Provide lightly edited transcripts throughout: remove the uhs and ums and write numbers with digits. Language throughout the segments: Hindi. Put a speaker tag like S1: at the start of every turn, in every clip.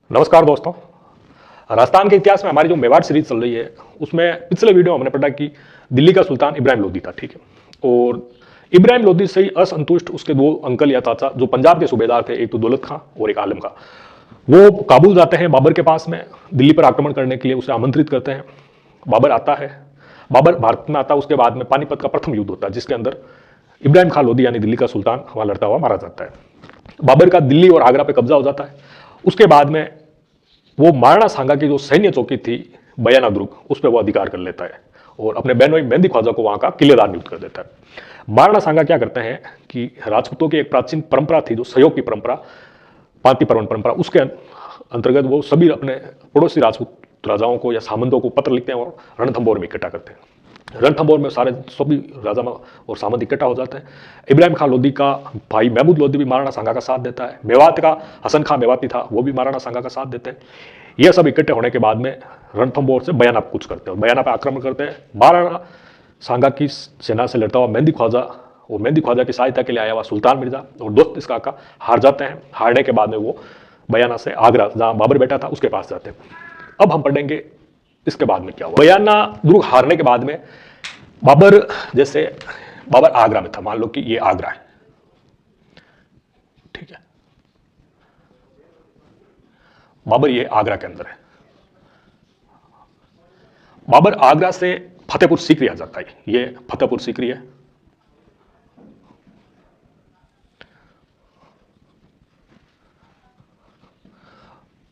S1: नमस्कार दोस्तों। राजस्थान के इतिहास में हमारी जो मेवाड़ सीरीज चल रही है उसमें पिछले वीडियो में हमने पढ़ा कि दिल्ली का सुल्तान इब्राहिम लोदी था, ठीक है। और इब्राहिम लोदी से ही असंतुष्ट उसके दो अंकल या चाचा जो पंजाब के सूबेदार थे, एक तो दौलत खां और एक आलम खां, वो काबुल जाते हैं बाबर के पास में दिल्ली पर आक्रमण करने के लिए, उसे आमंत्रित करते हैं। बाबर आता है, बाबर भारत में आता है। उसके बाद में पानीपत का प्रथम युद्ध होता है जिसके अंदर इब्राहिम खां लोदी यानी दिल्ली का सुल्तान वहां लड़ता हुआ मारा जाता है। बाबर का दिल्ली और आगरा पे कब्जा हो जाता है। उसके बाद में वो महाराणा सांगा की जो सैन्य चौकी थी बयाना दुर्ग, उस पर वो अधिकार कर लेता है और अपने बहनोई मेहंदी ख्वाजा को वहां का किलेदार नियुक्त कर देता है। महाराणा सांगा क्या करते हैं कि राजपूतों की एक प्राचीन परंपरा थी जो सहयोग की परंपरा, पांति पर्वन परंपरा, उसके अंतर्गत वो सभी अपने पड़ोसी राजपूत राजाओं को या सामंतों को पत्र लिखते हैं और रणथंभौर में इकट्ठा करते हैं। रणथंभौर में सारे सभी राजा और सामंत इकट्ठा हो जाते हैं। इब्राहिम खां लोदी का भाई महमूद लोदी भी महाराणा सांगा का साथ देता है। मेवात का हसन खां मेवाती था, वो भी महाराणा सांगा का साथ देते हैं। यह सब इकट्ठे होने के बाद में रणथंभौर से बयाना कूच करते हैं, बयाना पर आक्रमण करते हैं। महाराणा सांगा की सेना से लड़ता हुआ मेहंदी ख्वाजा, वो मेहंदी ख्वाजा की सहायता के लिए आया हुआ सुल्तान मिर्जा और दोस्त इसका आका हार जाते हैं। हारने के बाद में वो बयाना से आगरा जहां बाबर बैठा था उसके पास जाते हैं। अब हम पढ़ेंगे इसके बाद में क्या हुआ। बयाना दुर्ग हारने के बाद में बाबर, जैसे बाबर आगरा में था, मान लो कि ये आगरा है, ठीक है, बाबर ये आगरा के अंदर है। बाबर आगरा से फतेहपुर सीकरी आ जाता है, ये फतेहपुर सीकरी है।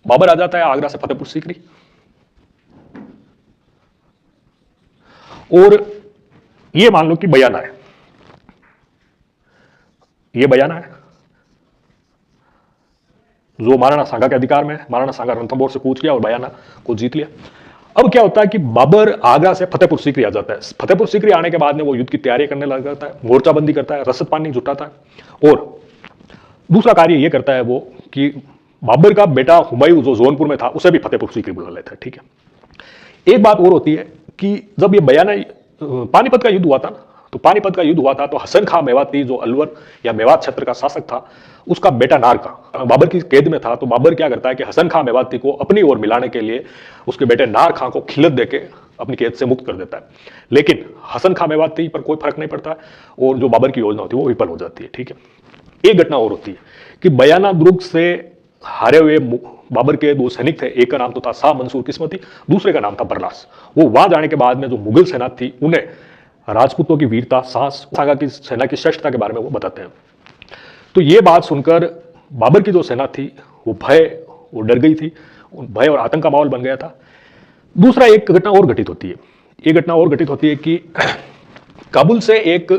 S1: बाबर आ जाता है आगरा से फतेहपुर सीकरी और ये मान लो कि बयाना है, ये बयाना है जो महाराणा सांगा के अधिकार में है। महाराणा सांगा रणथंभौर से कूच किया और बयाना को जीत लिया। अब क्या होता है कि बाबर आगरा से फतेहपुर सीकरी आ जाता है। फतेहपुर सीकरी आने के बाद में वो युद्ध की तैयारी करने लग जाता है, मोर्चाबंदी करता है, रसद पानी जुटाता है और दूसरा कार्य ये करता है वो कि बाबर का बेटा हुमायूं जो जौनपुर में था उसे भी फतेहपुर सीकरी बुला लेता है, ठीक है। एक बात और होती है कि जब ये बयाना पानीपत का युद्ध हुआ था ना, तो पानीपत का युद्ध हुआ था तो हसन खां मेवाती जो अलवर या मेवात क्षेत्र का शासक था, उसका बेटा नार बाबर की कैद में था। तो बाबर क्या करता है कि हसन खां मेवाती को अपनी ओर मिलाने के लिए उसके बेटे नार खां को खिलत देके अपनी कैद से मुक्त कर देता है। लेकिन हसन खां मेवाती पर कोई फर्क नहीं पड़ता और जो बाबर की योजना होती है वो विफल हो जाती है, ठीक है। एक घटना और होती है कि बयाना दुर्ग से हारे हुए बाबर के दो सैनिक थे, एक का नाम तो था शाह मंसूर किस्मती, दूसरे का नाम था बरलास। वो वहां जाने के बाद में जो मुगल सेना थी उन्हें राजपूतों की वीरता, साहस, सांगा की सेना की श्रेष्ठता के बारे में वो बताते हैं। तो ये बात सुनकर बाबर की जो सेना थी वो डर गई थी, भय और आतंक का माहौल बन गया था। दूसरा एक घटना और घटित होती है, ये घटना और घटित होती है कि काबुल से एक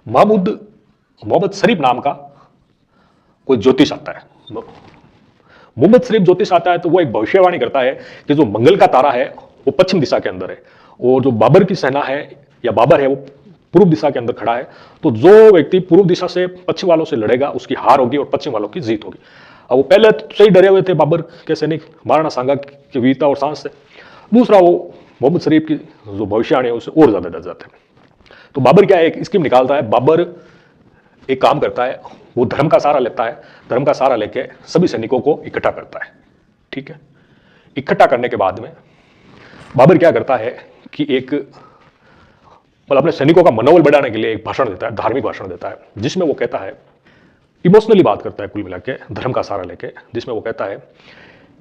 S1: मोहम्मद शरीफ नाम का कोई ज्योतिष आता है। मोहम्मद शरीफ ज्योतिष आता है तो वो एक भविष्यवाणी करता है कि जो मंगल का तारा है वो पश्चिम दिशा के अंदर है और जो बाबर की सेना है या बाबर है वो पूर्व दिशा के अंदर खड़ा है। तो जो व्यक्ति पूर्व दिशा से पश्चिम वालों से लड़ेगा उसकी हार होगी और पश्चिम वालों की जीत होगी। अब वो पहले से ही डरे हुए थे बाबर के सैनिक महाराणा सांगा की वीरता और साहस से। दूसरा वो मोहम्मद शरीफ की जो भविष्यवाणी है उससे और ज्यादा डर जाते हैं। तो बाबर क्या एक स्कीम निकालता है, बाबर एक काम करता है, वो धर्म का सहारा लेता है, धर्म का सहारा लेके सभी सैनिकों को इकट्ठा करता है, ठीक है। इकट्ठा करने के बाद में बाबर क्या करता है कि एक अपने सैनिकों का मनोबल बढ़ाने के लिए एक भाषण देता है, धार्मिक भाषण देता है, जिसमें वो कहता है, इमोशनली बात करता है कुल मिला के धर्म का सहारा लेके, जिसमें वो कहता है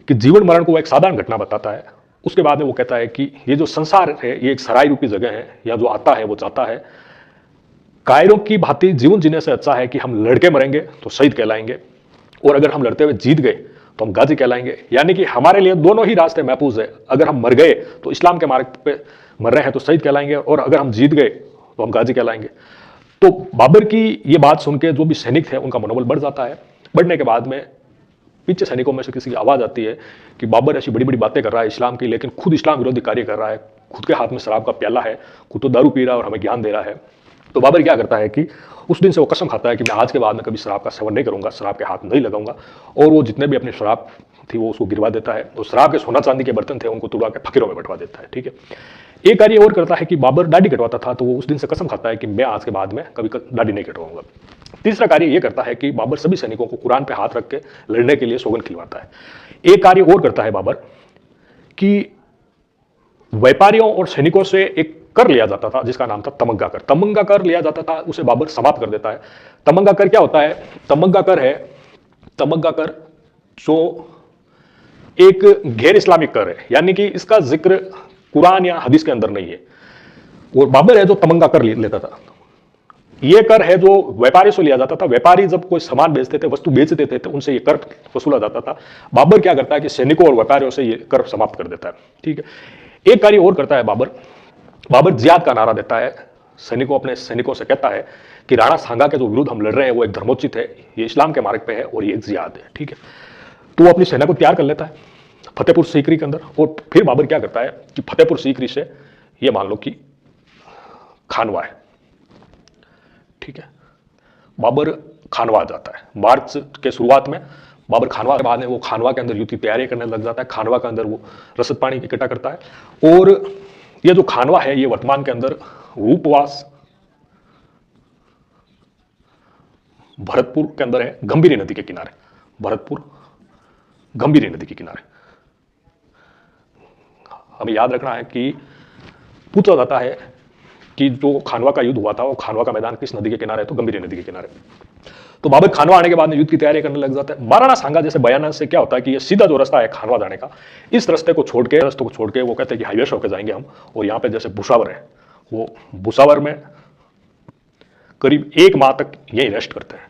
S1: कि जीवन मरण को एक साधारण घटना बताता है। उसके बाद में वो कहता है कि ये जो संसार है ये एक सराय रूपी जगह है, या जो आता है वो जाता है, कायरों की भांति जीवन जीने से अच्छा है कि हम लड़के मरेंगे तो शहीद कहलाएंगे और अगर हम लड़ते हुए जीत गए तो हम गाजी कहलाएंगे। यानी कि हमारे लिए दोनों ही रास्ते महफूज है। अगर हम मर गए तो इस्लाम के मार्ग पे मर रहे हैं तो शहीद कहलाएंगे और अगर हम जीत गए तो हम गाजी कहलाएंगे। तो बाबर की ये बात सुन के जो भी सैनिक थे उनका मनोबल बढ़ जाता है। बढ़ने के बाद में पीछे सैनिकों में से किसी की आवाज आती है कि बाबर ऐसी बड़ी बड़ी बातें कर रहा है इस्लाम की, लेकिन खुद इस्लाम विरोधी कार्य कर रहा है, खुद के हाथ में शराब का प्याला है, खुद तो दारू पी रहा है और हमें ज्ञान दे रहा है। तो बाबर क्या करता है कि उस दिन से वो कसम खाता है कि मैं आज के बाद में कभी शराब का सेवन नहीं करूंगा, शराब के हाथ नहीं लगाऊंगा। और वो जितने भी अपनी शराब थी वो उसको गिरवा देता है। तो शराब के सोना चांदी के बर्तन थे उनको तुड़ा के फकीरों में बंटवा देता है, ठीक है। एक कार्य और करता है कि बाबर दाढ़ी कटवाता था तो वो उस दिन से कसम खाता है कि मैं आज के बाद में कभी दाढ़ी नहीं कटवाऊंगा। तीसरा कार्य यह करता है कि बाबर सभी सैनिकों को कुरान पे हाथ रख के लड़ने के लिए सौगंध खिलवाता है। एक कार्य और करता है बाबर कि व्यापारियों और सैनिकों से एक कर लिया जाता था जिसका नाम था तमंगा कर। तमंगा कर लिया जाता था, उसे बाबर समाप्त कर देता है। तमंगा कर क्या होता है? तमंगा कर है, तमंगा कर जो एक गैर इस्लामिक कर है, यानी कि इसका जिक्र कुरान या हदीस के अंदर नहीं है। और बाबर है जो तमंगा कर लेता था। यह कर है जो व्यापारी से लिया जाता था। व्यापारी जब कोई सामान बेचते थे, वस्तु बेचते थे, तो उनसे यह कर वसूला जाता था। बाबर क्या करता है कि सैनिकों और व्यापारियों से यह कर समाप्त कर देता है। ठीक है। एक कार्य और करता है बाबर, बाबर जिहाद का नारा देता है। अपने सैनिकों से कहता है कि राणा सांगा के जो विरुद्ध हम लड़ रहे हैं वो एक धर्मोचित है, ये इस्लाम के मार्ग पे है और ये एक जिहाद है। ठीक है। तो वो अपनी सेना को तैयार कर लेता है फतेहपुर सीकरी के अंदर। और फिर बाबर क्या करता है कि फतेहपुर सीकरी से ये मान लो कि खानवा है। ठीक है। बाबर खानवा जाता है। मार्च के शुरुआत में बाबर खानवा के बाद में वो खानवा के अंदर युद्ध की तैयारी करने लग जाता है। खानवा के अंदर वो रसद पानी इकट्ठा करता है। और ये जो खानवा है ये वर्तमान के अंदर रूपवास भरतपुर के अंदर है, गंभीरी नदी के किनारे। भरतपुर गंभीरी नदी के किनारे। हमें याद रखना है कि पूछा जाता है कि जो खानवा का युद्ध हुआ था वो खानवा का मैदान किस नदी के किनारे है, तो गंभीरी नदी के किनारे। तो बाबर खानवा आने के बाद में युद्ध की तैयारी करने लग जाता है। महाराणा सांगा जैसे बयाना से क्या होता है कि ये सीधा जो रास्ता है खानवा जाने का, इस रास्ते को छोड़ के वो कहते हैं कि हाईवे से होकर जाएंगे हम। और यहाँ पे जैसे भुसावर है, वो भुसावर में करीब 1 माह तक यही रेस्ट करते हैं।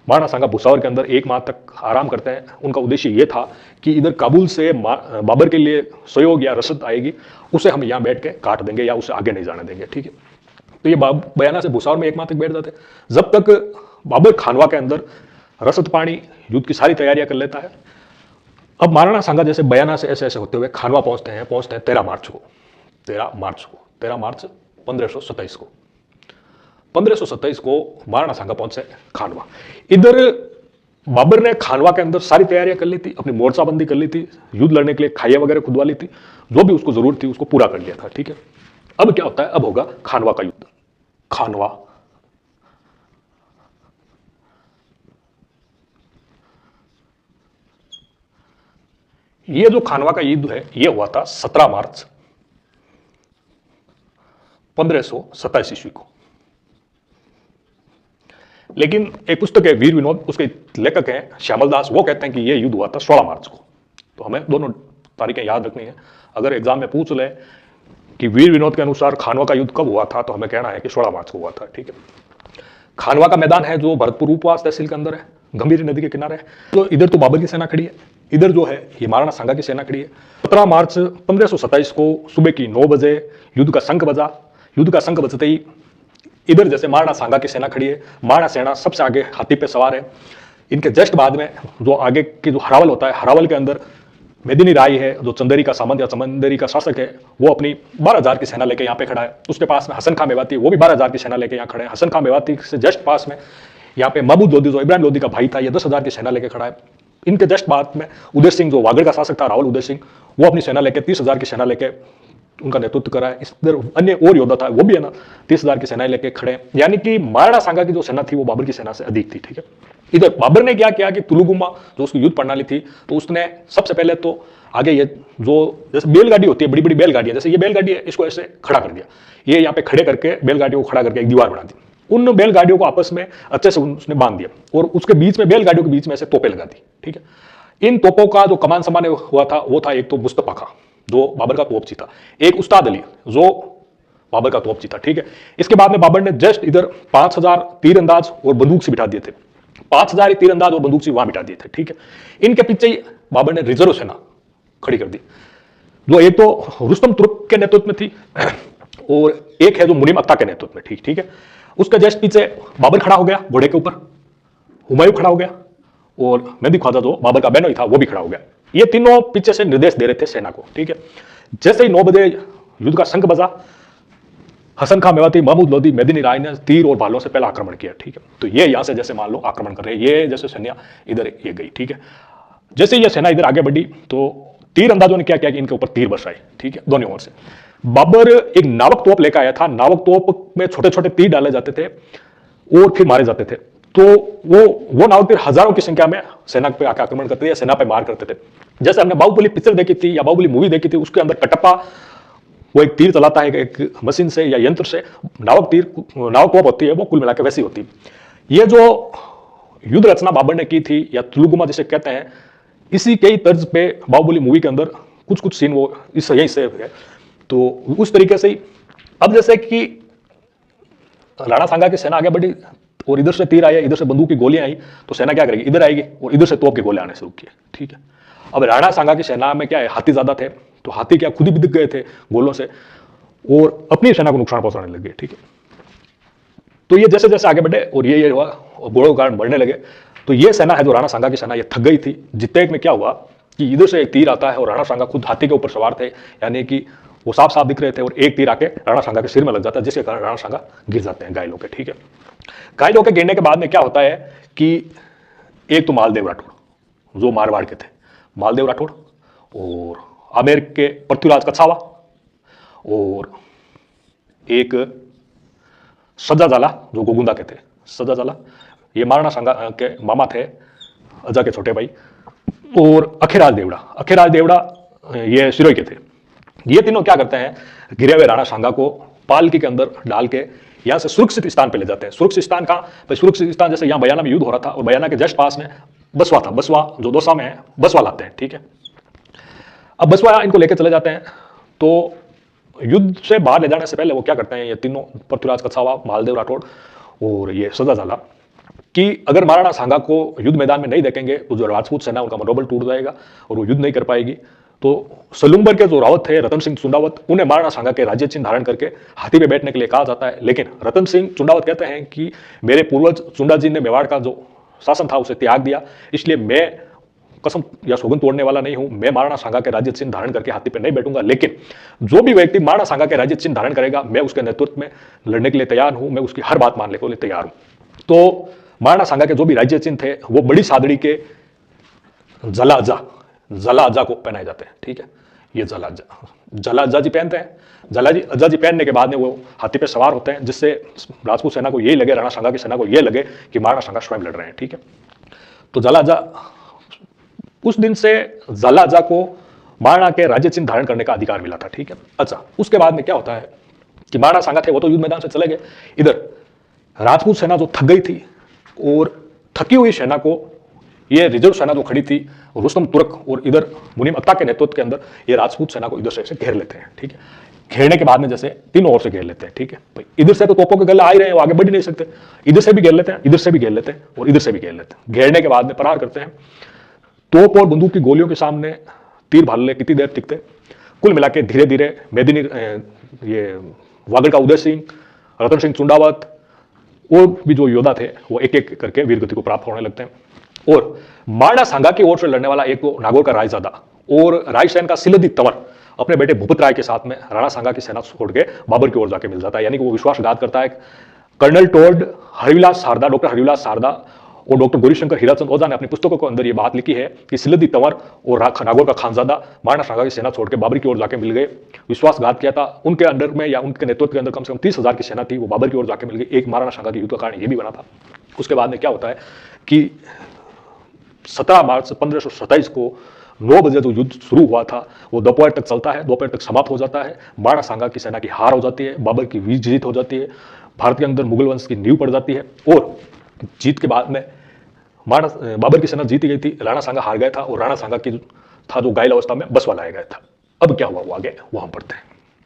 S1: महाराणा सांगा भुसावर के अंदर 1 माह तक आराम करते हैं। उनका उद्देश्य ये था कि इधर काबुल से बाबर के लिए सहयोग या रसद आएगी, उसे हम यहाँ बैठ के काट देंगे या उसे आगे नहीं जाने देंगे। ठीक है। तो ये बयाना से भुसावर में 1 माह तक बैठ जाते जब तक बाबर खानवा के अंदर रसद पानी युद्ध की सारी तैयारियां कर लेता है। अब महाराणा सांगा जैसे बयाना से ऐसे ऐसे होते हुए खानवा पहुंचते हैं 13 मार्च 1527 को 1527 को महाराणा सांगा पहुंचे खानवा। इधर बाबर ने खानवा के अंदर सारी तैयारियां कर ली थी, अपनी मोर्चाबंदी कर ली थी, युद्ध लड़ने के लिए खाइया वगैरह खुदवा ली थी, जो भी उसको जरूरत थी उसको पूरा कर लिया था। ठीक है। अब क्या होता है, अब होगा खानवा का युद्ध। खानवा ये जो खानवा का युद्ध है ये हुआ था 17 मार्च 1527 ईस्वी को। लेकिन एक पुस्तक है वीर विनोद, उसके लेखक हैं श्यामल दास, वो कहते हैं कि यह युद्ध हुआ था 16 मार्च को। तो हमें दोनों तारीखें याद रखनी है। अगर एग्जाम में पूछ ले कि वीर विनोद के अनुसार खानवा का युद्ध कब हुआ था, तो हमें कहना है कि 16 मार्च को हुआ था। ठीक है। खानवा का मैदान है जो भरतपुर उपवास तहसील के अंदर है, गंभीरी नदी के किनारे है। तो इधर तो बाबर की सेना खड़ी है, इधर जो है ये महाराणा सांगा की सेना खड़ी है। 17 मार्च 1527 को सुबह की 9 बजे युद्ध का शंख बजा। युद्ध का शंख बजते ही इधर जैसे महाराणा सांगा की सेना खड़ी है, महाराणा सेना सबसे आगे हाथी पे सवार है। इनके जस्ट बाद में जो आगे की जो हरावल होता है, हरावल के अंदर मेदिनी राय है जो चंदेरी का सामंत या चमंदेरी का शासक है, वो अपनी 12,000 की सेना लेके यहाँ पे खड़ा है। उसके पास में हसन खां मेवाती, वो भी 12,000 की सेना लेके यहाँ खड़े हैं। हसन खां मेवाती से जस्ट पास में यहाँ पे महमूद लोधी जो इब्राहिम लोधी का भाई था, ये 10,000 की सेना लेके खड़ा है। इनके जस्ट बाद में उदय सिंह जो वागड़ का शासक था, रावल उदय सिंह, वो अपनी सेना लेके 30,000 की सेना लेके उनका नेतृत्व करा है। इधर अन्य और योद्धा था, वो भी है ना 30,000 की सेना लेके खड़े हैं। यानी कि महाराणा सांगा की जो सेना थी वो बाबर की सेना से अधिक थी। ठीक है। इधर बाबर ने क्या किया कि तुलुगुमा जो उसकी युद्ध प्रणाली थी, तो उसने सबसे पहले तो आगे ये जो जैसे बैलगाड़ी होती है, बड़ी बड़ी बैलगाड़ियां, जैसे ये बैलगाड़ी है, इसको ऐसे खड़ा कर दिया। ये यहाँ पे खड़े करके बैलगाड़ियों को खड़ा करके एक दीवार बना दी। उन बैलगाड़ियों को आपस में अच्छे से उसने बांध दिया और उसके बीच में बैलगाड़ियों के बीच में ऐसे तोपें लगा दी। ठीक है। इन तोपों का जो कमान सम्मान हुआ था वो था एक तो मुस्तफा खां जो बाबर का तोपची था, एक उस्ताद अली जो बाबर का तोपची था। ठीक है। इसके बाद में बाबर ने जस्ट इधर 5,000 तीरंदाज और बंदूक से बिठा दिए थे। 5,000 तीरंदाज और बंदूक से वहां बिठा दिए थे। ठीक है। इनके पीछे ही बाबर ने रिजर्व सेना खड़ी कर दी, जो एक तो रुस्तम तुर्क के नेतृत्व में थी और एक है जो मुनीम अत्ता के नेतृत्व में। ठीक है। उसके जस्ट पीछे बाबर खड़ा हो गया घोड़े के ऊपर, हुमायूं खड़ा हो गया और मेहदी ख्वाजा जो बाबर का बहनोई था वो भी खड़ा हो गया। ये तीनों पीछे से निर्देश दे रहे थे सेना को। ठीक है। जैसे ही 9 बजे युद्ध का शंख बजा, हसन खां मेवाती, महमूद लोधी, मेदिनी राय ने तीर और भालों से पहला आक्रमण किया। ठीक है। तो ये यहां से जैसे मान लो आक्रमण कर रहे हैं, ये जैसे सेना इधर ये गई। ठीक है। जैसे ये सेना इधर आगे बढ़ी तो तीर अंदाजों ने क्या किया कि इनके ऊपर तीर बरसाए। ठीक है। दोनों ओर से बाबर एक नावक तोप लेकर आया था। नावक तोप में छोटे छोटे तीर डाले जाते थे और फिर मारे जाते थे। तो वो नाविक हजारों की संख्या में सेना पे आकर आक्रमण करते थे, सेना पे मार करते थे। जैसे हमने बाहुबली पिक्चर देखी थी या बाहुबली मूवी देखी थी, उसके अंदर कटप्पा वो एक तीर चलाता है एक मशीन से या यंत्र से, नावक कोप होती है वो कुल मिलाकर वैसी होती है। ये जो युद्ध रचना बाबर ने की थी या तुलुगुमा जिसे कहते हैं, इसी के ही तर्ज पे बाहुबली मूवी के अंदर कुछ कुछ सीन वो इस यही से है। तो उस तरीके से ही अब जैसे कि राणा सांगा की सेना आगे बढ़ी और इधर से तीर आया, इधर से बंदूक की गोलियां आई, तो सेना क्या करेगी, इधर आएगी और इधर से तोप के गोले आने शुरू किए। ठीक है, अब राणा सांगा की सेना में क्या है, हाथी ज्यादा थे, तो हाथी क्या खुद ही बिदक गए थे गोलों से और अपनी सेना को नुकसान पहुंचाने लगे। ठीक है, तो ये जैसे जैसे आगे बढ़े और ये हुआ और घोड़ों के कारण बढ़ने लगे, तो ये सेना है जो राणा सांगा की सेना, ये थक गई थी। जितने एक में क्या हुआ कि इधर से एक तीर आता है और राणा सांगा खुद हाथी के ऊपर सवार थे, यानी कि वो साफ साफ दिख रहे थे, और एक तीर आके राणा सांगा के सिर में लग जाता है, जिसके कारण राणा सांगा गिर जाते हैं घायल होकर। ठीक है, घायल होकर गिरने के बाद में क्या होता है कि एक तो मालदेव राठौड़ जो मारवाड़ के थे, मालदेव राठौड़, और आमेर के पृथ्वीराज कछावा, और एक सज्जा जाला जो गोगुंदा के थे, सज्जा जाला ये महाराणा सांगा के मामा थे, अजा के छोटे भाई, और अखेराज देवड़ा ये सिरोही के थे। ये तीनों क्या करते हैं, गिरे हुए राणा सांगा को पालकी के अंदर डाल के यहाँ से सुरक्षित स्थान पे ले जाते हैं। सुरक्षित स्थान कहाँ, भाई सुरक्षित स्थान जैसे यहाँ बयाना में युद्ध हो रहा था और बयाना के जस्ट पास में बसवा था, बसवा जो दौसा में है, बसवा लाते हैं। ठीक है, अब बसवा इनको लेके चले जाते हैं, तो युद्ध से बाहर ले जाने से पहले वो क्या करते हैं, ये तीनों पृथ्वीराज कछावा, मालदेव राठौड़ और ये सजा जाला, कि अगर महाराणा सांगा को युद्ध मैदान में नहीं देखेंगे तो जो राजपूत सेना उनका मनोबल टूट जाएगा और वो युद्ध नहीं कर पाएगी। तो सलुम्बर के जो रावत थे रतन सिंह चुंडावत, उन्हें महाराणा सांगा के राज्य चिन्ह धारण करके हाथी पे बैठने के लिए कहा जाता है, लेकिन रतन सिंह चुंडावत कहते हैं कि मेरे पूर्वज चुंडा जी ने मेवाड़ का जो शासन था उसे त्याग दिया, इसलिए मैं कसम या सौगंध तोड़ने वाला नहीं हूं, मैं महाराणा सांगा के राज्य चिन्ह धारण करके हाथी पे नहीं बैठूंगा, लेकिन जो भी व्यक्ति महाराणा सांगा के राज्य चिन्ह धारण करेगा मैं उसके नेतृत्व में लड़ने के लिए तैयार हूं, मैं उसकी हर बात मानने के लिए तैयार हूं। तो महाराणा सांगा के जो भी राज्य चिन्ह थे वो बड़ी सादड़ी के जला को पहनाए जाते हैं। ठीक है, ये जला जी पहनते हैं। अज्जा जी पहनने के बाद में वो हाथी पे सवार होते हैं, जिससे राजपूत सेना को यही लगे, राणा सांगा की सेना को यह लगे कि महाराणा सांगा स्वयं लड़ रहे हैं। ठीक है, तो जलाजा उस दिन से जलाजा को महाराणा के राज्य चिन्ह धारण करने का अधिकार मिला था। ठीक है, अच्छा उसके बाद में क्या होता है कि महाराणा सांगा थे वो तो युद्ध मैदान से चले गए, इधर राजपूत सेना जो थक गई थी और थकी हुई सेना को ये रिजर्व सेना जो खड़ी थी रुस्तम तुर्क और इधर मुनीम अत्ता के नेतृत्व के अंदर ये राजपूत सेना को इधर से घेर लेते हैं। ठीक है, घेरने के बाद में जैसे तीनों ओर से घेर लेते हैं। ठीक है, भाई इधर से तो तोपों के गले आ ही रहे हैं, वो आगे बढ़ ही नहीं सकते, इधर से भी घेर लेते हैं, इधर से भी घेर लेते हैं और इधर से भी घेर लेते हैं। घेरने के बाद में प्रहार करते हैं। तोप और बंदूक की गोलियों के सामने तीर भाले कितनी देर टिकते। कुल मिला के धीरे धीरे मेदिनी ये वागड़ का उदय सिंह, रतन सिंह चुंडावत और भी जो योद्धा थे वो एक एक करके वीरगति को प्राप्त होने लगते हैं। और महाराणा सांगा की ओर से लड़ने वाला एक तो नागौर का रायजादा और रायसेन का सिलदी तंवर अपने बेटे भूपत राय के साथ में राणा सांगा की सेना छोड़ के बाबर की ओर जाके मिल जाता है, यानी कि वो विश्वासघात करता है। Colonel Tod Harivilas Sarda, doctor Harivilas Sarda और डॉक्टर गौरीशंकर हीराचंद ओझा ने अपनी पुस्तकों के अंदर ये बात लिखी है कि सिलदी तंवर और नागौर का खानजादा महाराणा सांगा की सेना छोड़ के बाबर की ओर जाके मिल गए, विश्वासघात किया था। उनके अंडर में या उनके नेतृत्व के अंदर कम से कम 30,000 की सेना थी, वो बाबर की ओर जाके मिल गई। एक महाराणा सांगा के युद्ध का कारण ये भी बना था। उसके बाद में क्या होता है कि 17 मार्च 1527 को 9 बजे जो युद्ध शुरू हुआ था वो दोपहर तक चलता है, दोपहर तक समाप्त हो जाता है। महाराणा सांगा की सेना की हार हो जाती है, बाबर की जीत हो जाती है, भारत के अंदर मुगल वंश की नींव पड़ जाती है। और जीत के बाद में बाबर की सेना जीती गई थी, राणा सांगा हार गया था और राणा सांगा की था जो घायल अवस्था में बसवा लाया गया था। अब क्या हुआ वो आगे वो हम पढ़ते हैं।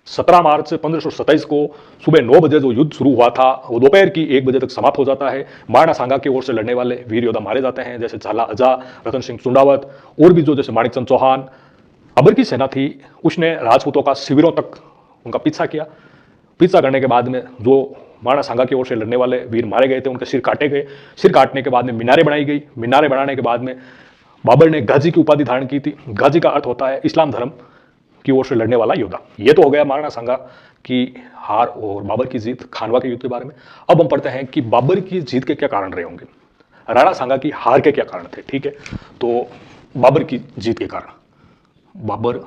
S1: 17 मार्च 1527 को सुबह 9 बजे जो युद्ध शुरू हुआ था वो दोपहर की 1 बजे तक समाप्त हो जाता है। महाराणा सांगा की ओर से लड़ने वाले वीर योद्धा मारे जाते हैं, जैसे झाला अजा, रतन सिंह चुंडावत और भी जो जैसे माणिकचंद चौहान। बाबर की सेना थी उसने राजपूतों का शिविरों तक उनका पीछा किया। पीछा करने के बाद में जो महाराणा सांगा की ओर से लड़ने वाले वीर मारे गए थे उनके सिर काटे गए। सिर काटने के बाद में मीनारें बनाई गई। मीनारें बनाने के बाद में बाबर ने गाजी की उपाधि धारण की थी। गाजी का अर्थ होता है इस्लाम धर्म की ओर से लड़ने वाला योद्धा। ये तो हो गया महाराणा सांगा की हार और बाबर की जीत, खानवा के युद्ध के बारे में। अब हम पढ़ते हैं कि बाबर की जीत के क्या कारण रहे होंगे, राणा सांगा की हार के क्या कारण थे। ठीक है, तो बाबर की जीत के कारण, बाबर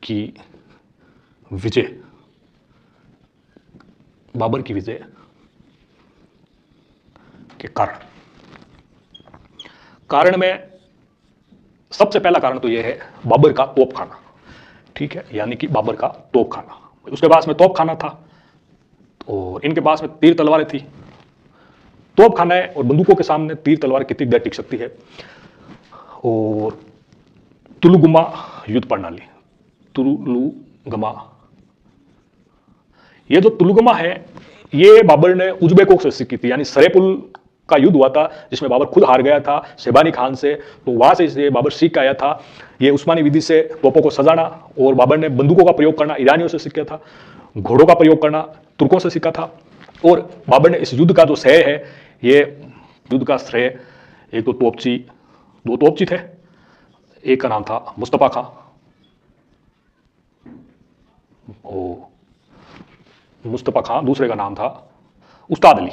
S1: की विजय, बाबर की विजय के कारण। कारण में सबसे पहला कारण तो यह है बाबर का तोप खाना, ठीक है, यानी कि बाबर का तोप खाना। उसके पास में तोप खाना था और इनके पास में तीर तलवारें थी। तोप खाना है और बंदूकों के सामने तीर तलवार कितनी देर टिक सकती है। और तुलुगुमा युद्ध प्रणाली, तुलुगमा, ये जो तुलुगमा है ये बाबर ने उज़्बेकों से सीखी थी, यानी सरेपुल का युद्ध हुआ था जिसमें बाबर खुद हार गया था शेबानी खान से, तो वहां से इसे बाबर सीख के आया था। ये उस्मानी विधि से तोपों को सजाना, और बाबर ने बंदूकों का प्रयोग करना ईरानियों से सीखा था, घोड़ों का प्रयोग करना तुर्कों से सीखा था। और बाबर ने इस युद्ध का जो श्रेय है, ये युद्ध का श्रेय एक तो तोपची, दो तोपची थे, एक का नाम था मुस्तफा खां, मुस्तफा खां, दूसरे का नाम था उस्ताद अली।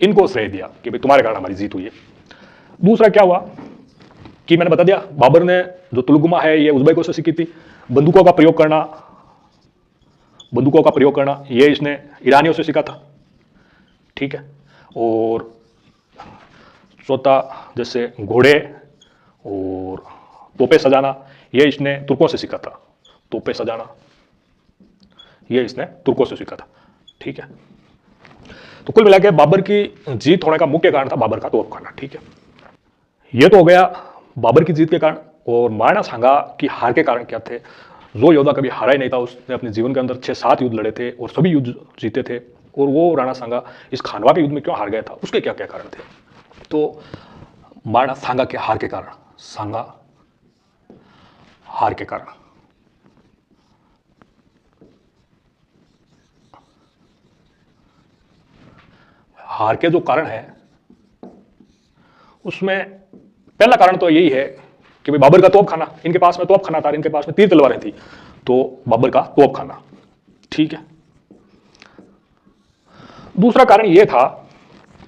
S1: इनको श्रेय दिया कि भाई तुम्हारे कारण हमारी जीत हुई है। दूसरा क्या हुआ कि मैंने बता दिया बाबर ने जो तुलुगमा है ये उज़्बेकों से सीखी थी। बंदूकों का प्रयोग करना, बंदूकों का प्रयोग करना ये इसने ईरानियों से सीखा था, ठीक है। और चौथा जैसे घोड़े और तोपे सजाना ये इसने तुर्कों से सीखा था, तोपे सजाना ये इसने तुर्कों से सीखा था, ठीक है। तो कुल मिलाकर बाबर की जीत होने का मुख्य कारण था बाबर का तोप खाना, ठीक है। ये तो हो गया बाबर की जीत के कारण। और महाराणा सांगा की हार के कारण क्या थे? जो योद्धा कभी हारा ही नहीं था, उसने अपने जीवन के अंदर 6-7 युद्ध लड़े थे और सभी युद्ध जीते थे, और वो राणा सांगा इस खानवा के युद्ध में क्यों हार गया था, उसके क्या क्या कारण थे? तो महाराणा सांगा के हार के कारण, सांगा हार के कारण, हार के जो कारण है उसमें पहला कारण तो यही है कि भाई बाबर का तोप खाना, इनके पास में तोप खाना था, इनके पास में तीर तलवारें थी, तो बाबर का तोप खाना, ठीक है। दूसरा कारण यह था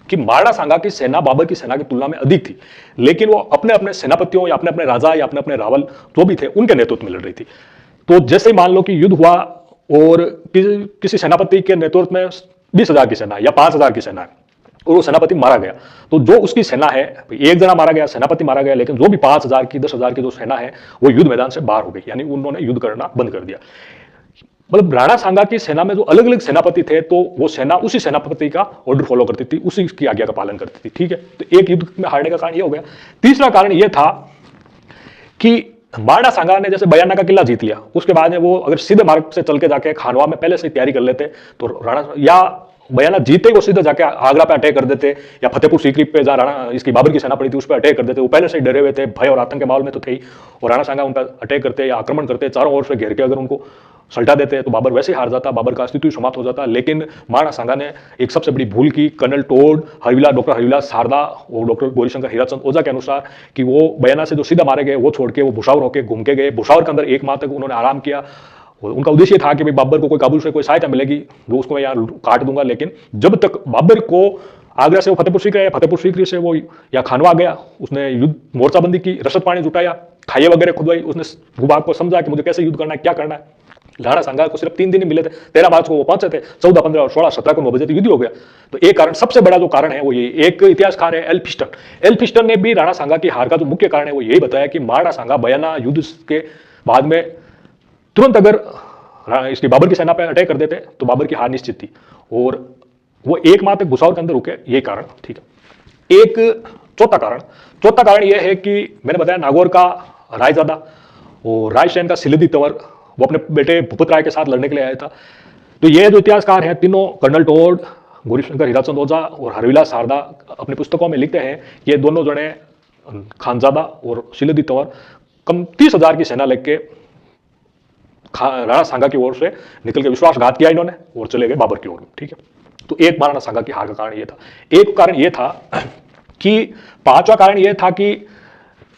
S1: कि महाराणा सांगा की सेना बाबर की सेना की तुलना में अधिक थी, लेकिन वो अपने अपने सेनापतियों या अपने अपने राजा या अपने अपने रावल जो भी थे उनके नेतृत्व में लड़ रही थी। तो जैसे ही मान लो कि युद्ध हुआ और किसी सेनापति के नेतृत्व में 20,000 की सेना या 5,000 की सेना है और वो सेनापति मारा गया, तो जो उसकी सेना है, एक जना मारा गया, सेनापति मारा गया, लेकिन जो भी 5,000 की 10,000 की जो सेना है वो युद्ध मैदान से बाहर हो गई, यानी उन्होंने युद्ध करना बंद कर दिया। मतलब राणा सांगा की सेना में जो अलग अलग सेनापति थे, तो वो सेना उसी सेनापति का ऑर्डर फॉलो करती थी, उसी की आज्ञा का पालन करती थी, ठीक है। तो एक युद्ध में हारने का कारण ये हो गया। तीसरा कारण ये था कि महाराणा सांगा ने जैसे बयाना का किला जीत लिया, उसके बाद में वो अगर सीधे मार्ग से चल के जाके खानवा में पहले से तैयारी कर लेते, तो राणा या बयाना जीते ही वो सीधे जाके आगरा पे अटैक कर देते, या फतेहपुर सीकरी पे जहाँ राणा इसकी बाबर की सेना पड़ी थी उस पर अटैक कर देते। वो पहले से ही डरे हुए थे, भय और आतंक के माहौल में तो थे ही, और राणा सांगा उन पर अटैक करते या आक्रमण करते, चारों ओर से घेर के अगर उनको सल्टा देते, तो बाबर वैसे ही हार जाता, बाबर का अस्तित्व समाप्त हो जाता। लेकिन महाराणा सांगा ने एक सबसे बड़ी भूल की, कर्नल टोड, डॉक्टर हरविलास सारदा और डॉक्टर गौरीशंकर हीराचंद ओझा के अनुसार, कि वो बयाना से जो सीधा मारे गए वो छोड़ के वो भुसावर होकर घूम के गए। भुसावर के अंदर 1 माह तक उन्होंने आराम किया और उनका उद्देश्य था कि भाई बाबर को कोई काबुल से कोई सहायता मिलेगी, वो उसको मैं यहाँ काट दूंगा। लेकिन जब तक बाबर को आगरा से वो फतेहपुर सीकरी आया, फतेहपुर सीकरी से वो या खानवा गया, उसने युद्ध मोर्चाबंदी की, रसद पानी जुटाया, खाइए वगैरह खुदवाई, उसने भूभाग को समझा कि मुझे कैसे युद्ध करना है, क्या करना है। राणा सांगा को सिर्फ 3 दिन ही मिले थे, 13 मार्च को वो पहुंचे थे, 14, 15 और 16, 17 को 9 बजे तक युद्ध हो गया। तो एक कारण, सबसे बड़ा जो कारण है वो ये, एक इतिहासकार है एल्फिस्टन ने भी राणा सांगा की हार का जो मुख्य कारण है वो यही बताया कि महाराणा सांगा बयाना युद्ध के बाद में तुरंत अगर इसकी बाबर की सेना पर अटैक कर देते तो बाबर की हार निश्चित थी, और वो 1 माह तक भुसावर के अंदर रुके, ये कारण, ठीक है। एक चौथा कारण यह है कि मैंने बताया नागौर का रायजादा और रायसेन का सिलदी तंवर वो अपने बेटे भूपत राय के साथ लड़ने के लिए आया था। तो ये जो इतिहासकार हैं तीनों, कर्नल टोड, गौरीशंकर हीराचंद ओझा और हरविलास सारदा, अपनी पुस्तकों में लिखते हैं ये दोनों जने खानजादा और सिलदी तंवर कम 30,000 की सेना लेके राणा सांगा की ओर से निकल के विश्वासघात किया इन्होंने और चले गए बाबर की ओर, ठीक है। तो एक महाराणा सांगा की हार का कारण यह था। एक कारण यह था कि 5वां कारण यह था कि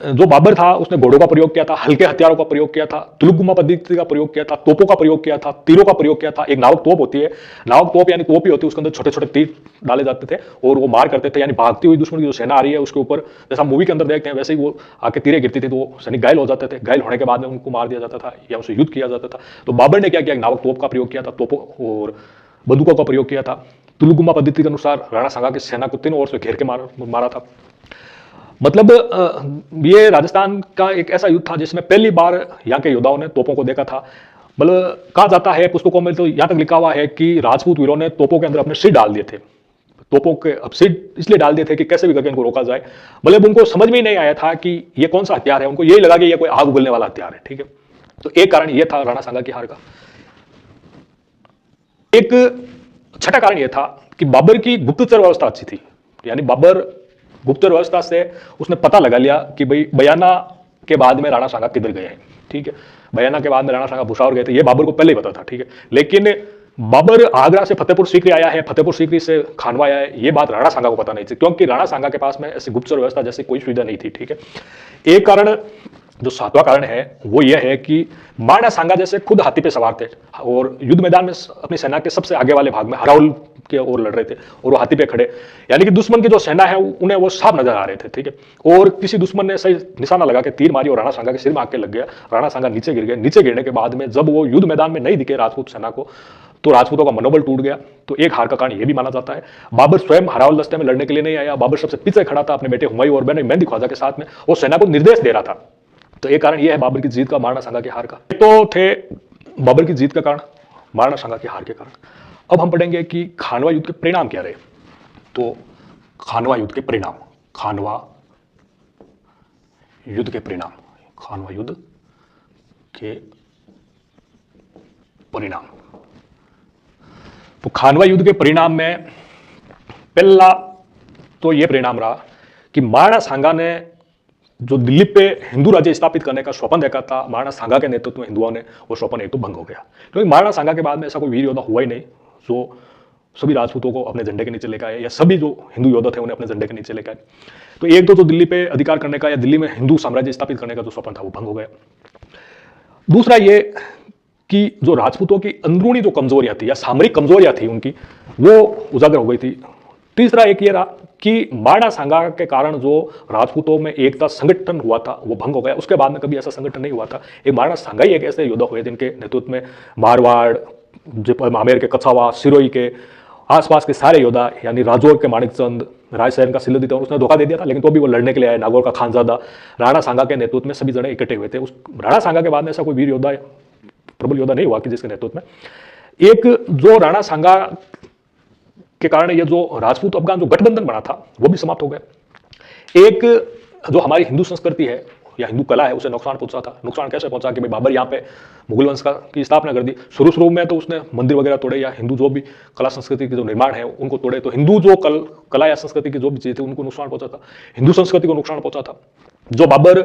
S1: जो बाबर था उसने घोड़ों का प्रयोग किया था, हल्के हथियारों का प्रयोग किया था, तुलुगुमा पद्धति का प्रयोग किया था, तोपों का प्रयोग किया था, तीरों का प्रयोग किया था। एक नावक तोप होती है, नावक तोप यानी तोप ही होती है, उसके अंदर छोटे छोटे तीर डाले जाते थे और वो मार करते थे, यानी भागती हुई दुश्मन की जो सेना आ रही है उसके ऊपर, जैसा मूवी के अंदर देखते हैं वैसे ही वो आके तीरें गिरती थी, तो वो सैनिक घायल हो जाते थे, घायल होने के बाद में उनको मार दिया जाता था या उनसे युद्ध किया जाता था। तो बाबर ने क्या किया, नावक तोप का प्रयोग किया था, तोपों और बंदूकों का प्रयोग किया था, तुलुगुमा पद्धति के अनुसार राणा सांगा की सेना को तीनों ओर से घेर के मारा था। मतलब ये राजस्थान का एक ऐसा युद्ध था जिसमें पहली बार यहाँ के योद्धाओं ने तोपों को देखा था। मतलब कहा जाता है पुस्तकों में, तो यहाँ तक लिखा हुआ है कि राजपूत वीरों ने तोपों के अंदर अपने सिर डाल दिए थे। तोपों के अब सिर इसलिए डाल दिए थे कि कैसे भी करके इनको रोका जाए। मतलब उनको समझ में ही नहीं आया था कि ये कौन सा हथियार है, उनको यही लगा कि ये कोई आग उगलने वाला हथियार है। ठीक है, तो एक कारण यह था राणा सांगा की हार का। एक छठा कारण यह था कि बाबर की गुप्तचर व्यवस्था अच्छी थी। यानी बाबर गुप्तचर व्यवस्था से उसने पता लगा लिया कि भाई बयाना के बाद में राणा सांगा किधर गए हैं। ठीक है, बयाना के बाद में राणा सांगा भुसावर गए थे, ये बाबर को पहले ही पता था। ठीक है, लेकिन बाबर आगरा से फतेहपुर सीकरी आया है, फतेहपुर सीकरी से खानवा आया है, ये बात राणा सांगा को पता नहीं थी, क्योंकि राणा सांगा के पास में ऐसी गुप्तचर व्यवस्था जैसी कोई सुविधा नहीं थी। ठीक है, एक कारण, जो सातवां कारण है वो यह है कि मारना सांगा जैसे खुद हाथी पे सवार थे और युद्ध मैदान में अपनी सेना के सबसे आगे वाले भाग में हराउल के ओर लड़ रहे थे और वो हाथी पे खड़े, यानी कि दुश्मन की जो सेना है उन्हें वो साफ नजर आ रहे थे। ठीक है, और किसी दुश्मन ने सही निशाना लगा के तीर मारी और राणा सांगा के सिर में आके लग गया। राणा सांगा नीचे गिर गए। नीचे गिरने के बाद में जब वो युद्ध मैदान में नहीं दिखे राजपूत सेना को, तो राजपूतों का मनोबल टूट गया। तो एक हार का कारण यह भी माना जाता है। बाबर स्वयं हराउल दस्ते में लड़ने के लिए नहीं आया, बाबर सबसे पीछे खड़ा था अपने बेटे हुमायूं और बहन मेहंदी ख्वाजा के साथ में, वो सेना को निर्देश दे रहा था। तो एक कारण यह है बाबर की जीत का, मारना सांगा की हार का। तो थे बाबर की जीत का कारण, मारना सांगा की हार के कारण। अब हम पढ़ेंगे कि खानवा युद्ध के परिणाम क्या रहे। तो खानवा युद्ध के परिणाम, खानवा युद्ध के परिणाम, खानवा युद्ध के परिणाम। तो खानवा युद्ध के परिणाम में पहला तो यह परिणाम रहा कि महाराणा सांगा ने जो दिल्ली पे हिंदू राज्य स्थापित करने का स्वप्न देखा था, महाराणा सांगा के नेतृत्व में हिंदुओं ने, वो स्वप्न एक तो भंग हो गया। क्योंकि महाराणा सांगा के बाद में ऐसा कोई वीर योद्धा हुआ ही नहीं जो सभी राजपूतों को अपने झंडे के नीचे लेकर आए, या सभी जो हिंदू योद्धा थे उन्हें अपने झंडे के नीचे लेकर आए। तो एक तो जो दिल्ली पे अधिकार करने का या दिल्ली में हिंदू साम्राज्य स्थापित करने का जो स्वप्न था वो भंग हो गया। दूसरा ये कि जो राजपूतों की अंदरूनी जो कमजोरियां थी या सामरिक कमजोरियां थी उनकी, वो उजागर हो गई थी। तीसरा एक ये रहा कि महाराणा सांगा के कारण जो राजपूतों में एकता संगठन हुआ था वो भंग हो गया। उसके बाद में कभी ऐसा संगठन नहीं हुआ था। एक महाराणा सांगा ही एक ऐसे योद्धा हुए जिनके नेतृत्व में मारवाड़, आमेर के कछावा, सिरोही के आसपास के सारे योद्धा, यानी राजौर के माणिकचंद, रायसेन का सिल्लदित, उसने धोखा दे दिया था, लेकिन तो भी वो लड़ने के लिए आए। नागौर का खानजादा, राणा सांगा के नेतृत्व में सभी जने इकट्ठे हुए थे। उस राणा सांगा के बाद में ऐसा कोई वीर योद्धा, प्रबल योद्धा नहीं हुआ कि जिसके नेतृत्व में एक जो राणा सांगा के कारण ये जो राजपूत अफगान जो गठबंधन बना था वो भी समाप्त हो गया। एक जो हमारी हिंदू संस्कृति है या हिंदू कला है उसे नुकसान पहुंचा था। नुकसान कैसे पहुंचा कि भाई बाबर यहाँ पे मुगल वंश की स्थापना कर दी। शुरू में तो उसने मंदिर वगैरह तोड़े या हिंदू जो भी कला संस्कृति के जो निर्माण है उनको तोड़े। तो हिंदू जो कला या संस्कृति की जो भी चीज थी उनको नुकसान पहुंचा था, हिंदू संस्कृति को नुकसान पहुंचा था। जो बाबर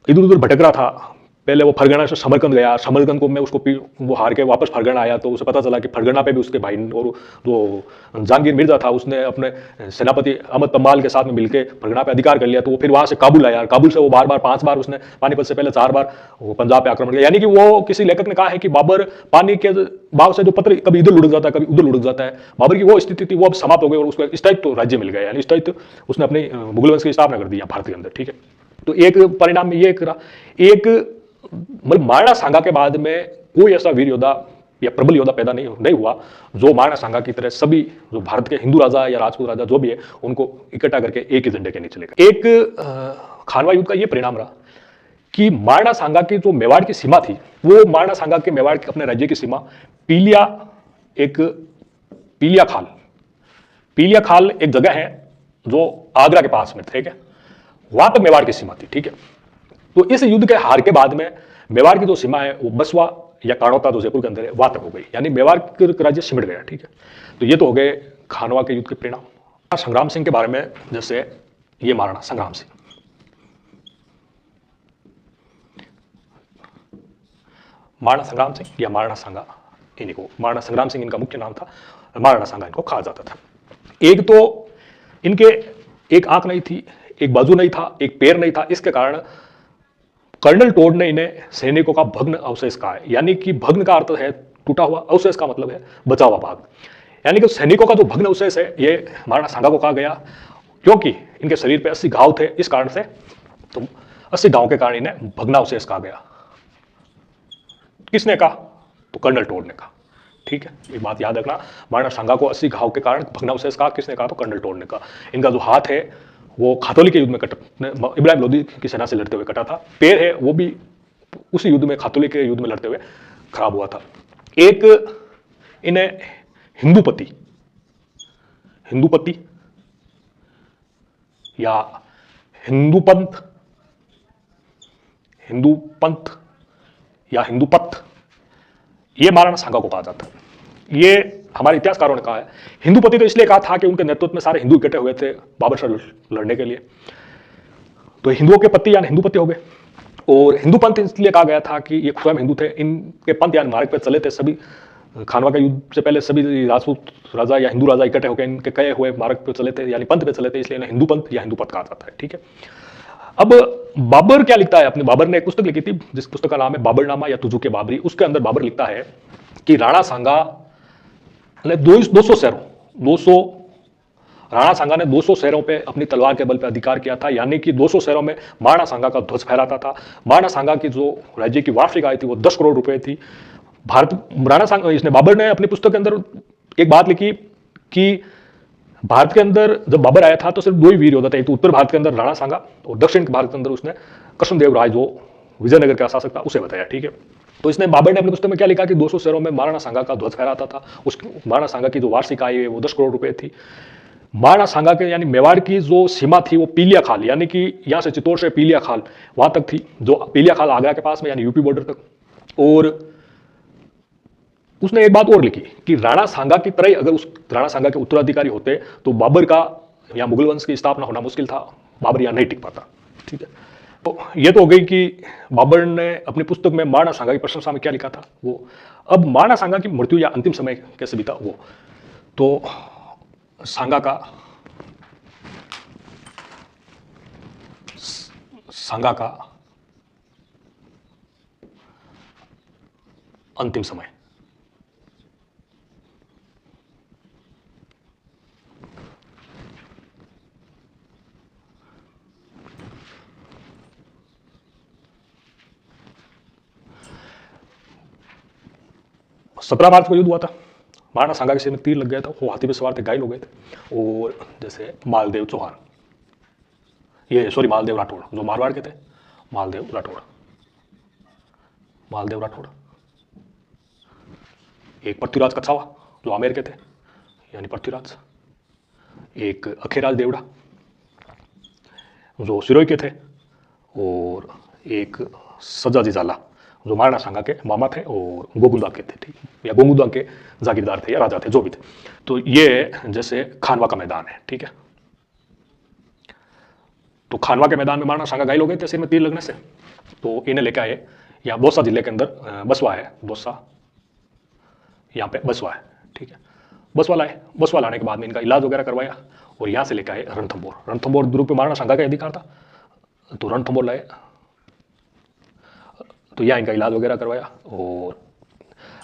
S1: इधर उधर भटक रहा था, पहले वो फरगना से समरकंद गया, समरकंद को मैं उसको वो हार के वापस फरगना आया, तो उसे पता चला कि फरगना पे भी उसके भाई और जो जहांगीर मिर्जा था उसने अपने सेनापति अहमद तम्माल के साथ में मिलकर फरगना पे अधिकार कर लिया। तो वो फिर वहां से काबुल आया, काबुल से वो बार बार 5 बार उसने, पानीपत से पहले 4 बार वो पंजाब पे आक्रमण किया। यानी कि वो किसी लेखक ने कहा है कि बाबर पानी के भाव से जो पत्र कभी इधर लुढ़क जाता है कभी उधर लुढ़क जाता है, बाबर की वो स्थिति थी वो अब समाप्त हो गई और उसको स्थायित्व राज्य मिल गया। यानी स्थायित्व उसने अपने मुगल वंश की स्थापना कर दी भारत के अंदर। ठीक है, तो एक परिणाम में ये एक मतलब महाराणा सांगा के बाद में कोई ऐसा वीर योद्धा या प्रबल योद्धा पैदा नहीं हुआ जो महाराणा सांगा की तरह सभी जो भारत के हिंदू राजा या राजपूत राजा जो भी है उनको इकट्ठा करके एक ही झंडे के नीचे लेकर। एक खानवा युद्ध का यह परिणाम रहा कि महाराणा सांगा की जो मेवाड़ की सीमा थी, वो महाराणा सांगा के मेवाड़ के अपने राज्य की सीमा पीलिया खाल एक जगह है जो आगरा के पास में, ठीक है, वहां पर मेवाड़ की सीमा थी। ठीक है, तो इस युद्ध के हार के बाद में मेवाड़ की जो सीमा है वो बसवा या काणोता जो जयपुर के अंदर है वहां तक हो गई, यानी मेवाड़ का राज्य सिमट गया। ठीक है, तो ये तो हो गए खानवा के युद्ध के परिणाम। संग्राम सिंह के बारे में, जैसे ये महाराणा संग्राम सिंह, महाराणा संग्राम सिंह या महाराणा सांगा, इनको महाराणा संग्राम सिंह इनका मुख्य नाम था, महाराणा सांगा इनको कहा जाता था। एक तो इनके एक आंख नहीं थी, एक बाजू नहीं था, एक पैर नहीं था, इसके कारण कर्नल टोड ने इन्हें सैनिकों का भग्न अवशेष कहा है। यानी कि भग्न का अर्थ है टूटा हुआ, अवशेष का मतलब है बचा हुआ भाग। यानी कि सैनिकों का जो भग्न अवशेष है ये महाराणा सांगा को कहा गया, क्योंकि इनके शरीर पे 80 घाव थे, इस कारण से तो 80 घाव के कारण इन्हें भग्नावशेष कहा गया। किसने कहा? तो कर्नल टोड ने कहा। ठीक है, एक बात याद रखना, महाराणा सांगा को 80 घाव के कारण भग्नावशेष कहा, किसने कहा? तो कर्नल टोड ने कहा। इनका जो हाथ है वो खातौली के युद्ध में कटा, इब्राहिम लोदी की सेना से लड़ते हुए कटा था। पैर है वो भी उसी युद्ध में, खातौली के युद्ध में लड़ते हुए खराब हुआ था। एक इन्हें हिंदूपति या हिंदूपंथ या हिंदूपथ, ये महाराणा सांगा को कहा जाता है। ये हमारे इतिहासकारों ने कहा है। हिंदूपति तो इसलिए कहा था कि उनके नेतृत्व में सारे हिंदू इकट्ठे हुए थे बाबर से लड़ने के लिए, तो हिंदुओं के पति यानी हिंदूपति हो गए। और हिंदूपंथ इसलिए कहा गया था कि ये स्वयं हिंदू थे, इनके पंथ यानी मार्ग पर चले थे सभी। खानवा के युद्ध से पहले सभी राजपूत राजा या हिंदू राजा इकट्ठे होकर इनके कहे हुए मार्ग पर चले थे, यानी पंथ पे चले थे, इसलिए इन्हें हिंदूपंथ या हिंदूपथ कहा जाता है। ठीक है, अब बाबर क्या लिखता है अपने, बाबर ने एक पुस्तक लिखी थी जिस पुस्तक का नाम है बाबरनामा या तुजूक के बाबरी। उसके अंदर बाबर लिखता है कि राणा सांगा ने 200 शहरों राणा सांगा ने 200 शहरों पे अपनी तलवार के बल पे अधिकार किया था, यानी कि 200 शहरों में महाराणा सांगा का ध्वज फहराता था। महाराणा सांगा की जो राज्य की वार्षिक आय थी वो 10 करोड़ रुपए थी। राणा सांगा, इसने बाबर ने अपनी पुस्तक के अंदर एक बात लिखी कि भारत के अंदर जब बाबर आया था तो सिर्फ 2 ही वीर योद्धा थे, एक तो उत्तर भारत के अंदर राणा सांगा और दक्षिण भारत के अंदर उसने कृष्णदेव राय जो विजयनगर का शासक था उसे बताया। ठीक है, तो इसने बाबर ने अपनी पुस्तक में क्या लिखा कि 200 शहरों में महाराणा सांगा का ध्वज फहराता था। उस महाराणा सांगा की जो वार्षिक आय है वो 10 करोड़ रुपए थी। महाराणा सांगा के यानी मेवाड़ की जो सीमा थी वो पीलिया खाल, यानी कि यहाँ से चित्तौड़ से पीलिया खाल वहां तक थी, जो पीलिया खाल आगरा के पास में यानी यूपी बॉर्डर तक। और उसने एक बात और लिखी कि राणा सांगा की तरह अगर उस राणा सांगा के उत्तराधिकारी होते तो बाबर का या मुगल वंश की स्थापना होना मुश्किल था, बाबर यहाँ नहीं टिक पाता। ठीक है, तो ये तो हो गई कि बाबर ने अपनी पुस्तक में महाराणा सांगा की प्रशंसा में क्या लिखा था वो। अब महाराणा सांगा की मृत्यु या अंतिम समय कैसे बीता वो, तो सांगा का अंतिम समय। सत्रह मार्च को युद्ध हुआ था, महाराणा सांगा के सिर में तीर लग गया था, वो हाथी पे सवार थे, घायल हो गए थे। और जैसे मालदेव चौहान, मालदेव राठौड़ जो मारवाड़ के थे, मालदेव राठौड़, एक पृथ्वीराज कछावा जो आमेर के थे यानी पृथ्वीराज, एक अखेराज देवड़ा जो सिरोही के थे, और एक सजाजी जाला जो महाराणा सांगा के मामा थे और गोगुंदा के थे, ठीक, या गोगुंदा के जागीरदार थे या राजा थे, जो भी थे। तो ये जैसे खानवा का मैदान है, ठीक है, तो खानवा के मैदान में महाराणा सांगा घायल हो गए थे सिर में तीर लगने से, तो इन्हें लेकर आए यहाँ दौसा जिले के अंदर, बसवा है, दौसा यहाँ पे बसवा है, ठीक है, बसवा लाए। बसवा लाने के बाद में इनका इलाज वगैरह करवाया और यहाँ से लेकर आए रणथंभौर। रणथंभौर दुर्ग पे महाराणा सांगा का अधिकार था, तो रणथंभौर लाए, तो यहाँ इनका इलाज वगैरह करवाया। और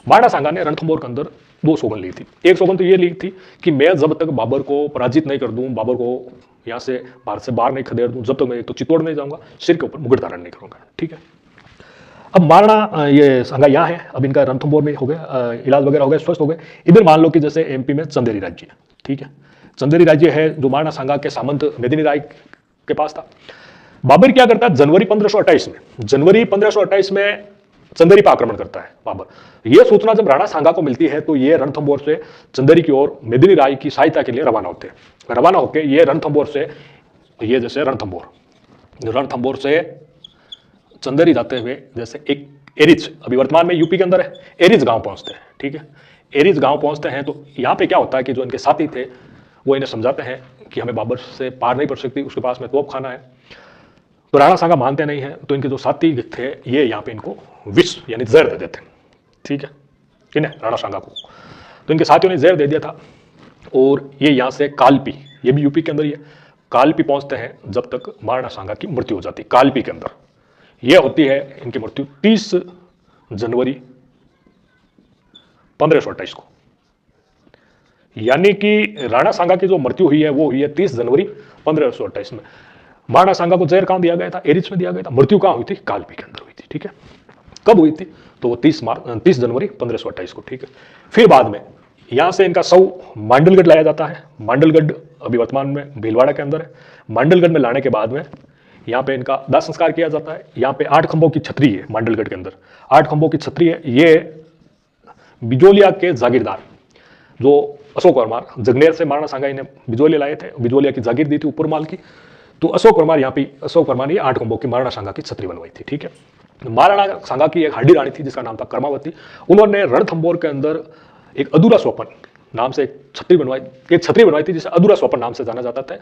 S1: महाराणा सांगा ने रणथंभौर के अंदर 2 सौगंध ली थी। एक सौगंध तो ये ली थी कि मैं जब तक बाबर को पराजित नहीं कर दूं, बाबर को यहाँ से भारत से बाहर नहीं खदेड़ दूं, जब तक मैं एक तो चित्तौड़ नहीं जाऊंगा, सिर के ऊपर मुकुट धारण नहीं करूंगा। ठीक है, अब महाराणा ये सांगा यहाँ है, अब इनका रणथंभौर में हो गया, इलाज वगैरह हो गया, स्वस्थ हो गए। इधर मान लो कि जैसे एमपी में चंदेरी राज्य है, ठीक है, चंदेरी राज्य है जो महाराणा सांगा के सामंत मेदिनी राय के पास था। बाबर क्या करता है, जनवरी 1528 में चंदेरी पर आक्रमण करता है बाबर। यह सूचना जब राणा सांगा को मिलती है तो ये रणथंभौर से चंदेरी की ओर मेदिनी राय की सहायता के लिए रवाना होते हैं। रवाना होकर ये रणथंभौर से, ये जैसे रणथंभौर से चंदेरी जाते हुए जैसे एक एरिज, अभी वर्तमान में यूपी के अंदर है, एरिज गांव पहुंचते हैं। ठीक है, एरिज गांव पहुंचते हैं तो यहाँ पे क्या होता है कि जो इनके साथी थे वो इन्हें समझाते हैं कि हमें बाबर से पार नहीं पड़ सकती, उसके पास में तोप खाना है। तो राणा सांगा मानते नहीं है, तो इनके जो साथी थे ये यहाँ पे इनको विष यानी जहर दे देते हैं। ठीक है, किन्हें, राणा सांगा को। तो इनके साथियों ने जहर दे दिया था और ये यहाँ से कालपी, ये भी यूपी के अंदर ही है, कालपी पहुंचते हैं जब तक महाराणा सांगा की मृत्यु हो जाती। कालपी के अंदर यह होती है इनकी मृत्यु 30 जनवरी 1528 को, यानी कि राणा सांगा की जो मृत्यु हुई है वो हुई है 30 जनवरी 1528 में। महाराणा सांगा को जहर कहां दिया गया था, एरिज में दिया गया था। मृत्यु कहां हुई थी, कालपी के अंदर हुई थी। ठीक है, कब हुई थी? तो वो 30 जनवरी 1528 को, ठीक है। फिर बाद में यहाँ से इनका शव मांडलगढ़ लाया जाता है। मांडलगढ़ अभी वर्तमान में भीलवाड़ा के अंदर है। मांडलगढ़ में लाने के बाद में यहाँ पे इनका दाह संस्कार किया जाता है। यहाँ पे 8 खंभों की छतरी है मांडलगढ़ के अंदर, 8 खंभों की छतरी है। ये बिजोलिया के जागीरदार जो अशोक परमार, जगनेर से महाराणा सांगा इन्हें बिजोलिया लाए थे, बिजोलिया की जागीर दी थी ऊपर माल की। तो अशोक परमार यहाँ पे अशोक परमार ने 8 खंभों की महाराणा सांगा की छतरी बनवाई थी, ठीक है। महाराणा सांगा की एक हाडी रानी थी जिसका नाम था कर्मावती। उन्होंने रणथंभौर के अंदर एक अधूरा स्वपन नाम से एक छतरी बनवाई थी जिसे अधूरा स्वपन नाम से जाना जाता था।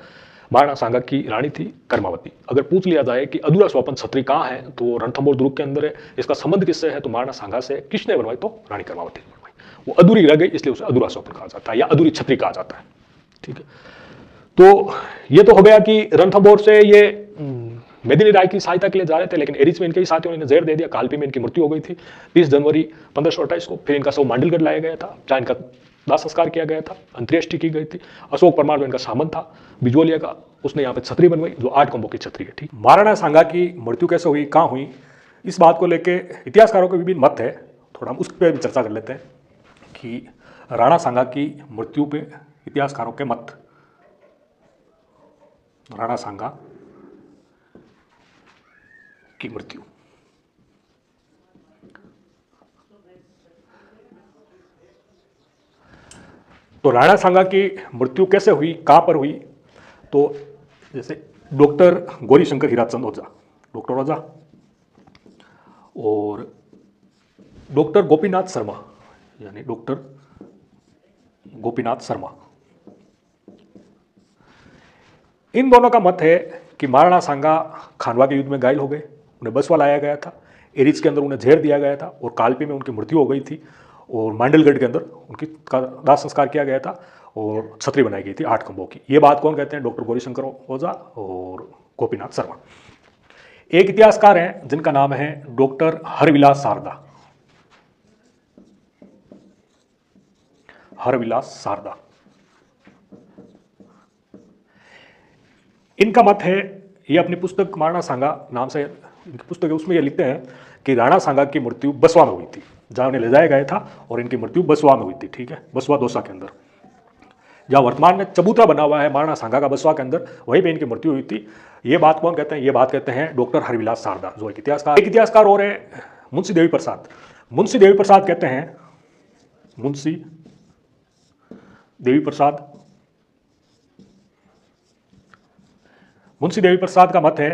S1: महाराणा सांगा की रानी थी कर्मावती। अगर पूछ लिया जाए कि अधूरा स्वपन छतरी कहाँ है तो रणथंभौर दुर्ग के अंदर है। इसका संबंध किससे है? तो महाराणा सांगा से। किसने बनवाई? तो रानी कर्मावती ने बनवाई। वो अधूरी रह गई इसलिए उसे अधूरा स्वपन कहा जाता है या अधूरी छतरी कहा जाता है, ठीक है। तो ये तो हो गया कि रणथंभौर से ये मेदिनी राय की सहायता के लिए जा रहे थे, लेकिन एरिच में इनके ही साथियों ने जहर दे दिया। कालपी में इनकी मृत्यु हो गई थी 30 जनवरी 1528 को। फिर इनका शव मांडलगढ़ लाया गया था जहाँ इनका दाह संस्कार किया गया था, अंत्येष्टि की गई थी। अशोक परमार जो इनका सामंत था बिजोलिया का, उसने यहाँ पे छतरी बनवाई जो 8 खंभों की छतरी है, ठीक। महाराणा सांगा की मृत्यु कैसे हुई, कहाँ हुई, इस बात को लेके इतिहासकारों के विभिन्न मत है। थोड़ा हम उस पर भी चर्चा कर लेते हैं कि राणा सांगा की मृत्यु पे इतिहासकारों के मत। राणा सांगा की मृत्यु, तो राणा सांगा की मृत्यु कैसे हुई, कहां पर हुई? तो जैसे डॉक्टर गौरीशंकर हीराचंद ओझा, डॉक्टर ओझा और डॉक्टर गोपीनाथ शर्मा, यानी डॉक्टर गोपीनाथ शर्मा, इन दोनों का मत है कि महाराणा सांगा खानवा के युद्ध में घायल हो गए, उन्हें बसवा लाया गया था, एरिच के अंदर उन्हें जहर दिया गया था और कालपी में उनकी मृत्यु हो गई थी और मांडलगढ़ के अंदर उनकी दाह संस्कार किया गया था और छतरी बनाई गई थी 8 खंभों की। ये बात कौन कहते हैं? डॉक्टर गौरीशंकर ओझा और गोपीनाथ शर्मा। एक इतिहासकार हैं जिनका नाम है डॉक्टर हरविलास शारदा। हरविलास शारदा, इनका मत है, ये अपनी पुस्तक महाराणा सांगा नाम से इनकी पुस्तक है, उसमें ये लिखते हैं कि राणा सांगा की मृत्यु बसवा में हुई थी, जहां उन्हें ले जाया गया था और इनकी मृत्यु बसवा में हुई थी, ठीक है, बसवा दौसा के अंदर, जहां वर्तमान में चबूतरा बना हुआ है महाराणा सांगा का बसवा के अंदर, वहीं पे इनकी मृत्यु हुई थी। ये बात कौन कहते हैं? ये बात कहते हैं डॉक्टर हरविलास शारदा, जो एक इतिहासकार और है मुंशी देवी प्रसाद। मुंशी देवी प्रसाद कहते हैं, मुंशी देवी प्रसाद, मुंशी देवी प्रसाद का मत है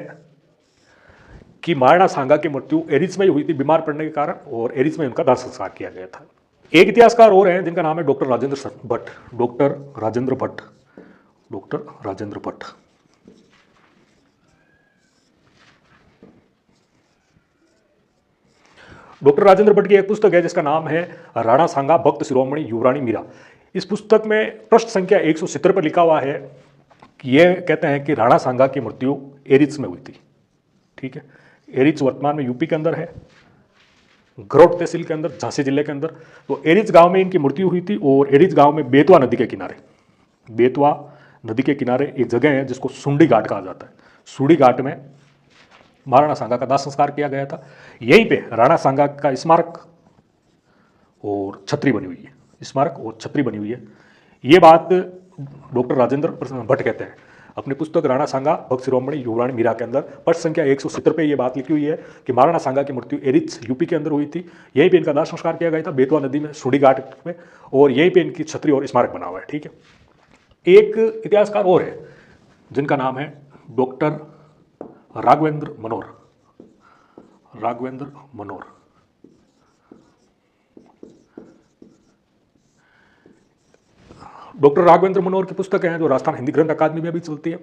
S1: कि महाराणा सांगा की मृत्यु एरिच में ही हुई थी बीमार पड़ने के कारण और एरिच में उनका दाह संस्कार किया गया था। एक इतिहासकार और हैं जिनका नाम है doctor Rajendra Bhatt, doctor Rajendra Bhatt, doctor Rajendra Bhatt. Doctor Rajendra Bhatt की एक पुस्तक है जिसका नाम है राणा सांगा भक्त शिरोमणि युवराणी मीरा। इस पुस्तक में पृष्ठ संख्या 170 पर लिखा हुआ है कि ये कहते हैं कि राणा सांगा की मृत्यु एरिच में हुई थी, ठीक है। एरिच वर्तमान में यूपी के अंदर है, गरौट तहसील के अंदर, झांसी जिले के अंदर। तो एरिच गांव में इनकी मृत्यु हुई थी और एरिच गांव में बेतवा नदी के किनारे, बेतवा नदी के किनारे एक जगह है जिसको सुंडी घाट कहा जाता है। सुंडी घाट में महाराणा सांगा का दाह संस्कार किया गया था। यहीं पे राणा सांगा का स्मारक और छतरी बनी हुई है, स्मारक और छतरी बनी हुई है। ये बात डॉक्टर राजेंद्र भट्ट कहते हैं अपनी पुस्तक राणा सांगा भक्त शिरोमणि युवराणी मीरा के अंदर। पृष्ठ संख्या 170 पे ये बात लिखी हुई है कि महाराणा सांगा की मृत्यु एरिच यूपी के अंदर हुई थी। यहीं पे इनका दाह संस्कार किया गया था बेतवा नदी में, सुंडी घाट में, और यहीं पे इनकी छतरी और स्मारक बना हुआ है, ठीक है। एक इतिहासकार और है जिनका नाम है डॉक्टर राघवेंद्र मनोर, राघवेंद्र मनोर। डॉक्टर राघवेंद्र मनोर की पुस्तक है जो राजस्थान हिंदी ग्रंथ अकादमी में भी चलती है।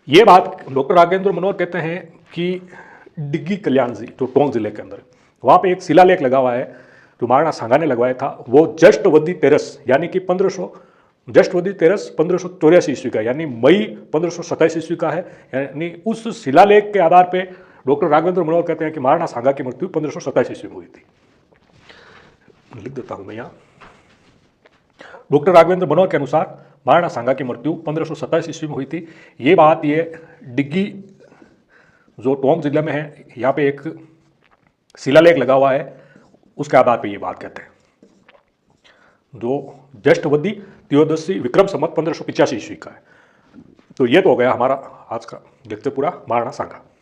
S1: ये बात डॉक्टर राघवेंद्र मनोर कहते हैं कि डिग्गी कल्याण जी जो टोंक जिले के अंदर, वहाँ पे एक शिलालेख लगा हुआ है जो महाराणा सांगा ने लगवाया था। वो जष्टवदी तेरस यानी कि 1584 ईस्वी का, यानी मई 1527 ईस्वी का है। यानी उस शिलालेख के आधार पे डॉक्टर राघवेंद्र मनोर कहते हैं कि महाराणा सांगा की मृत्यु 1527 ईस्वी में हुई थी। लिख देता हूं मैं यहाँ। डॉक्टर राघवेंद्र मनोर के अनुसार महाराणा सांगा की मृत्यु 1527 ईस्वी में हुई थी। ये बात ये डिग्गी जो टोंक जिले में है, यहाँ पे एक शिलालेख लगा हुआ है, उसके आधार पर ये बात कहते हैं। जो ज्येष्ठवदी त्रयोदशी विक्रम संवत 1585 ईस्वी का है। तो ये तो हो गया हमारा आज का। देखते पूरा महाराणा सांगा।